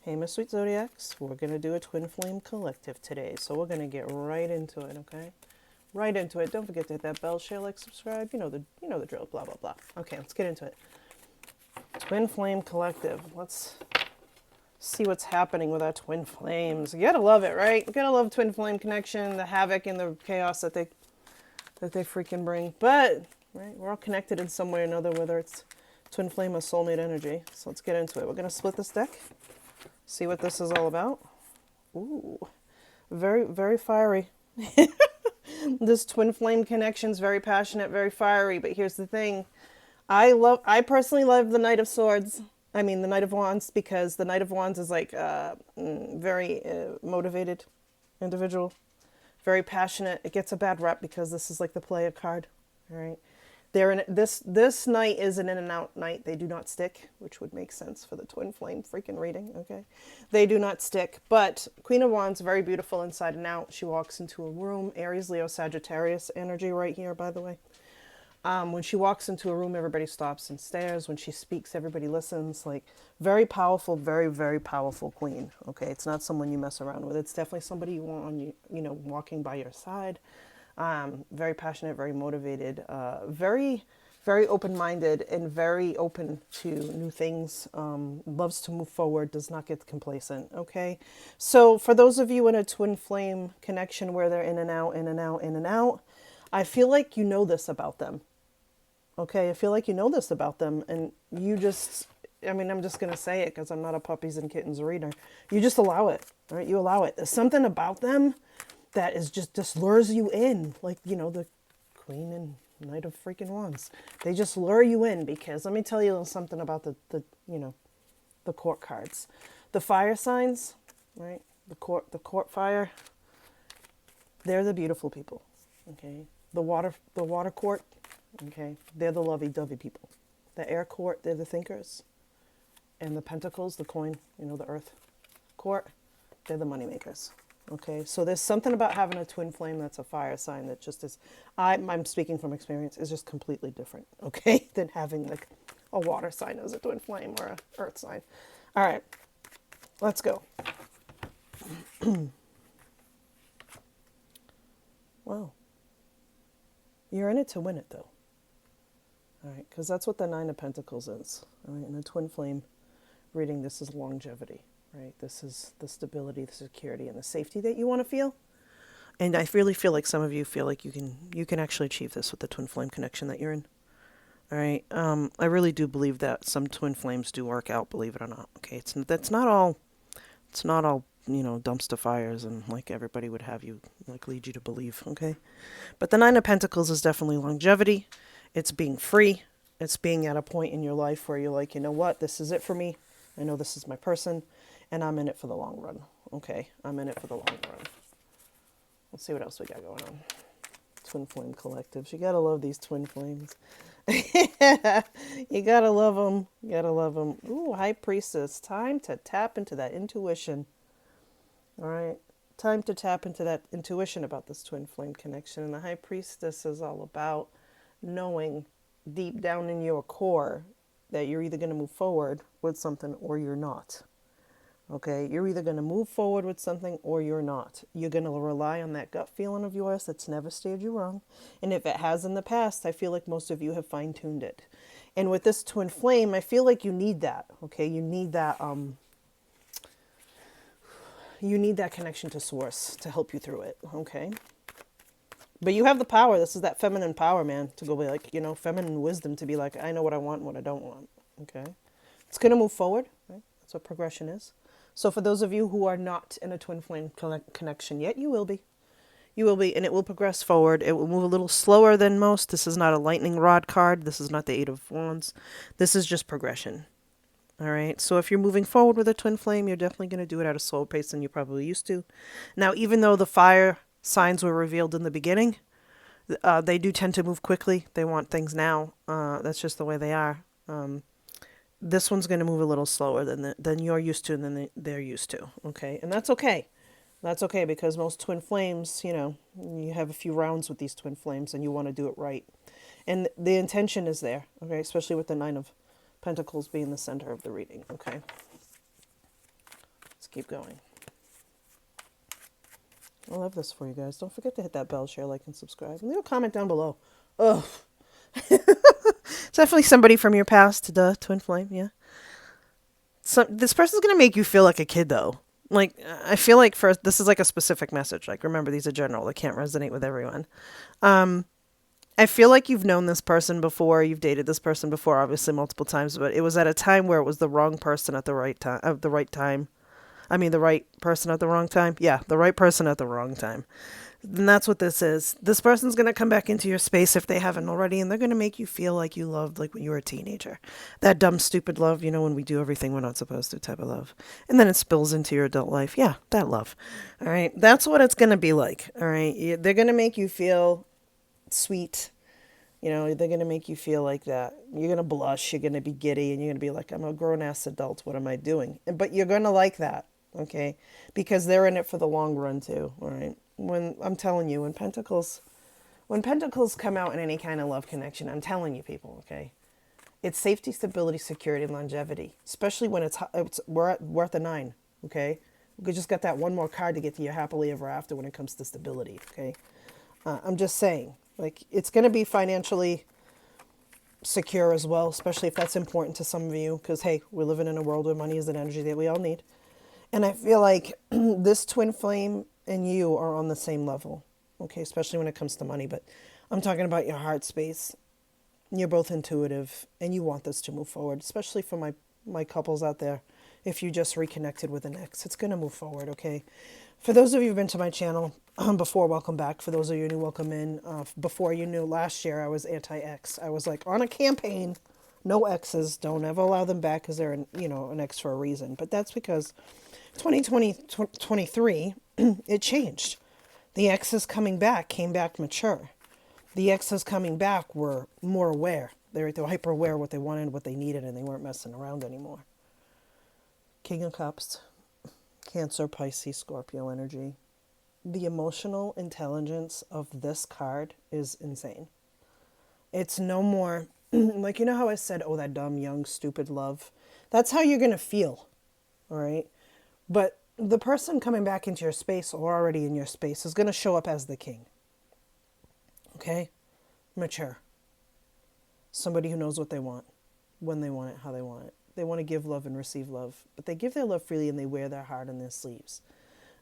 Hey, my sweet Zodiacs, we're going to do a twin flame collective today. So we're going to get right into it, okay? Right into it. Don't forget to hit that bell, share, like, subscribe. You know the drill, blah, blah, blah. Okay, let's get into it. Twin flame collective. Let's see what's happening with our twin flames. You got to love it, right? You got to love twin flame connection, the havoc and the chaos that they freaking bring. But, right, we're all connected in some way or another, whether it's twin flame or soulmate energy. So let's get into it. We're going to split this deck. See what this is all about. Ooh, very, very fiery. This twin flame connection is very passionate, very fiery. But here's the thing. I personally love the Knight of Swords. I mean, the Knight of Wands, because the Knight of Wands is like very motivated individual. Very passionate. It gets a bad rep because this is like the player card. All right. This night is an in and out night. They do not stick, which would make sense for the twin flame freaking reading. Okay, they do not stick. But Queen of Wands, very beautiful inside and out. She walks into a room. Aries, Leo, Sagittarius energy right here, by the way. When she walks into a room, everybody stops and stares. When she speaks, everybody listens. Like, very powerful, very, very powerful queen. Okay, it's not someone you mess around with. It's definitely somebody you want on you, walking by your side. Very passionate, very motivated, very, very open-minded, and very open to new things. Loves to move forward, does not get complacent. Okay, so for those of you in a twin flame connection where they're in and out, in and out, in and out, I feel like you know this about them. Okay, I feel like you know this about them, and you just, I mean, I'm just going to say it because I'm not a puppies and kittens reader. You just allow it, right? You allow it. There's something about them that is just lures you in, like, the Queen and Knight of freaking Wands. They just lure you in because, let me tell you something about the court cards. The fire signs, right? The court fire, they're the beautiful people, okay? The water court, okay? They're the lovey-dovey people. The air court, they're the thinkers. And the pentacles, the coin, the earth court, they're the money makers. Okay, so there's something about having a twin flame that's a fire sign that just is, I'm speaking from experience, is just completely different, okay, than having like a water sign as a twin flame or a earth sign. All right, let's go. Wow. You're in it to win it, though. All right, because that's what the Nine of Pentacles is. All right, in a twin flame reading, this is longevity. Right, this is the stability, the security, and the safety that you want to feel. And I really feel like some of you feel like you can actually achieve this with the twin flame connection that you're in. All right, I really do believe that some twin flames do work out. Believe it or not. Okay, that's not all. It's not all dumpster fires and like everybody would have you like lead you to believe. Okay, but the Nine of Pentacles is definitely longevity. It's being free. It's being at a point in your life where you're like, you know what, this is it for me. I know this is my person. And I'm in it for the long run. Okay, I'm in it for the long run. Let's see what else we got going on. Twin flame collectives. You gotta love these twin flames. You gotta love them. You gotta love them. Ooh, High Priestess. Time to tap into that intuition. All right. Time to tap into that intuition about this twin flame connection. And the High Priestess is all about knowing deep down in your core that you're either going to move forward with something or you're not. Okay, you're either going to move forward with something or you're not. You're going to rely on that gut feeling of yours that's never steered you wrong. And if it has in the past, I feel like most of you have fine-tuned it. And with this twin flame, I feel like you need that. Okay, you need that connection to source to help you through it. Okay. But you have the power. This is that feminine power, man, to go be like, feminine wisdom to be like, I know what I want and what I don't want. Okay. It's going to move forward. Right? That's what progression is. So for those of you who are not in a twin flame connection yet, you will be. You will be, and it will progress forward. It will move a little slower than most. This is not a lightning rod card. This is not the Eight of Wands. This is just progression. All right. So if you're moving forward with a twin flame, you're definitely going to do it at a slower pace than you probably used to. Now, even though the fire signs were revealed in the beginning, they do tend to move quickly. They want things now. That's just the way they are. This one's going to move a little slower than you're used to and than they're used to. Okay. And that's okay. That's okay because most twin flames, you have a few rounds with these twin flames and you want to do it right. And the intention is there. Okay. Especially with the Nine of Pentacles being the center of the reading. Okay. keep going. I love this for you guys. Don't forget to hit that bell, share, like, and subscribe. And leave a comment down below. Ugh. It's definitely somebody from your past, duh, twin flame, yeah. This person's going to make you feel like a kid, though. Like, I feel like this is like a specific message. Like, remember, these are general. They can't resonate with everyone. I feel like you've known this person before. You've dated this person before, obviously multiple times, but it was at a time where it was the wrong person at the right time. The right person at the wrong time. Yeah, the right person at the wrong time. And that's what this is. This person's going to come back into your space if they haven't already, and they're going to make you feel like you loved like when you were a teenager. That dumb, stupid love, when we do everything we're not supposed to type of love. And then it spills into your adult life. Yeah, that love. All right, that's what it's going to be like. All right, they're going to make you feel sweet. They're going to make you feel like that. You're going to blush. You're going to be giddy, and you're going to be like, I'm a grown-ass adult. What am I doing? But you're going to like that, okay? Because they're in it for the long run, too, all right? When I'm telling you, when pentacles come out in any kind of love connection, I'm telling you, people, okay? It's safety, stability, security, and longevity, especially when we're at the 9, okay? We just got that one more card to get to your happily ever after when it comes to stability, okay? I'm just saying. Like, it's going to be financially secure as well, especially if that's important to some of you, because, hey, we're living in a world where money is an energy that we all need. And I feel like this twin flame and you are on the same level, okay, especially when it comes to money. But I'm talking about your heart space. You're both intuitive, and you want this to move forward, especially for my couples out there. If you just reconnected with an ex, it's going to move forward, okay? For those of you who've been to my channel before, welcome back. For those of you new, welcome in. Before you knew, last year I was anti-ex. I was like on a campaign, no exes. Don't ever allow them back because they're an ex for a reason. But that's because 2023, it changed. The exes coming back came back mature. The exes coming back were more aware. They were hyper aware of what they wanted, what they needed, and they weren't messing around anymore. King of Cups. Cancer, Pisces, Scorpio energy. The emotional intelligence of this card is insane. It's no more, like, how I said, oh, that dumb, young, stupid love. That's how you're going to feel, all right? But the person coming back into your space or already in your space is going to show up as the king, okay? Mature. Somebody who knows what they want, when they want it, how they want it. They want to give love and receive love, but they give their love freely and they wear their heart on their sleeves.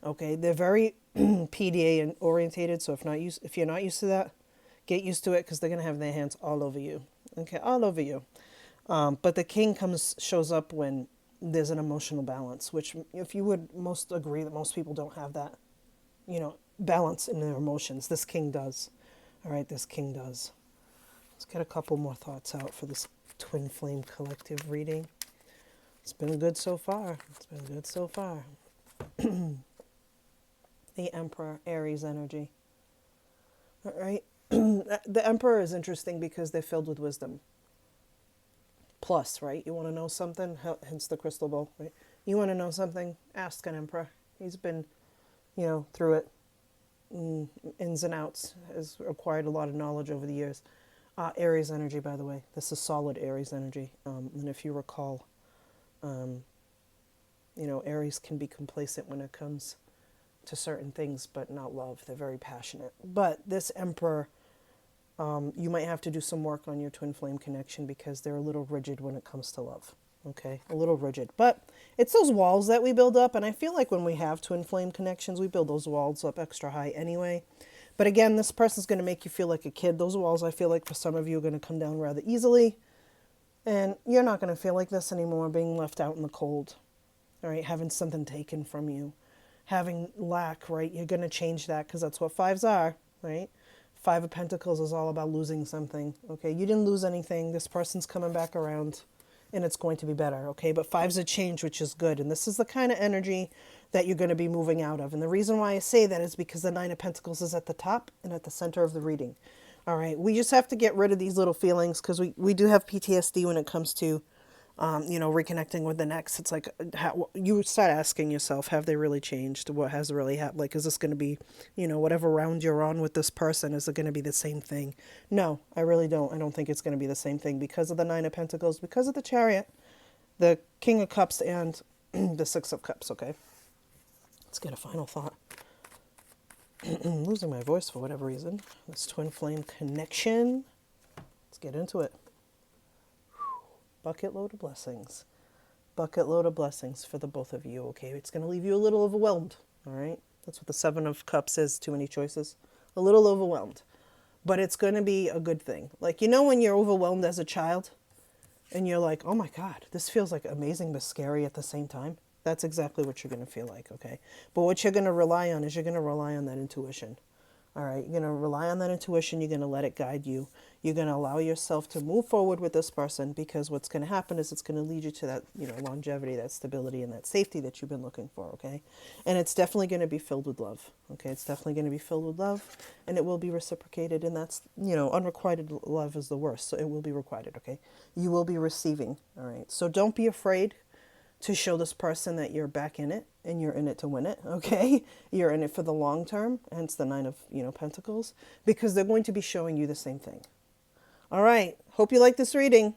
Okay, they're very PDA and orientated, so if you're not used to that, get used to it because they're going to have their hands all over you. Okay, all over you. But the king shows up when there's an emotional balance, which if you would most agree that most people don't have that, balance in their emotions. This king does. All right, this king does. Let's get a couple more thoughts out for this twin flame collective reading. It's been good so far. It's been good so far. The Emperor, Aries energy. All right. The Emperor is interesting because they're filled with wisdom. Plus, right? You want to know something? Hence the crystal ball, right? You want to know something? Ask an Emperor. He's been, through it, ins and outs, has acquired a lot of knowledge over the years. Aries energy, by the way. This is solid Aries energy. And if you recall, Aries can be complacent when it comes to certain things, but not love. They're very passionate. But this Emperor, you might have to do some work on your twin flame connection because they're a little rigid when it comes to love. Okay, a little rigid. But it's those walls that we build up, and I feel like when we have twin flame connections, we build those walls up extra high anyway. But again, this person's going to make you feel like a kid. Those walls, I feel like for some of you, are going to come down rather easily. And you're not going to feel like this anymore, being left out in the cold. All right, having something taken from you. Having lack, right? You're going to change that because that's what fives are, right? 5 of Pentacles is all about losing something. Okay, you didn't lose anything. This person's coming back around. And it's going to be better, okay? But 5's a change, which is good. And this is the kind of energy that you're going to be moving out of. And the reason why I say that is because the 9 of Pentacles is at the top and at the center of the reading. All right, we just have to get rid of these little feelings because we do have PTSD when it comes to, reconnecting with the next. It's like you start asking yourself, have they really changed? What has really happened? Like, is this going to be, whatever round you're on with this person, is it going to be the same thing? No, I really don't. I don't think it's going to be the same thing because of the 9 of Pentacles, because of the Chariot, the King of Cups, and the 6 of Cups, okay? Let's get a final thought. I'm losing my voice for whatever reason. This twin flame connection. Let's get into it. Bucket load of blessings. Bucket load of blessings for the both of you, okay? It's going to leave you a little overwhelmed, all right? That's what the Seven of Cups is, too many choices. A little overwhelmed. But it's going to be a good thing. Like, you know when you're overwhelmed as a child and you're like, oh my God, this feels like amazing but scary at the same time? That's exactly what you're going to feel like, okay? But what you're going to rely on is you're going to rely on that intuition. All right, you're going to rely on that intuition. You're going to let it guide you. You're going to allow yourself to move forward with this person, because what's going to happen is it's going to lead you to that, longevity, that stability, and that safety that you've been looking for, okay? And it's definitely going to be filled with love, okay? It's definitely going to be filled with love, and it will be reciprocated, and that's, unrequited love is the worst, so it will be requited, okay? You will be receiving, all right? So don't be afraid to show this person that you're back in it and you're in it to win it, okay? You're in it for the long term, hence the Nine of, Pentacles, because they're going to be showing you the same thing. All right. Hope you like this reading.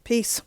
Peace.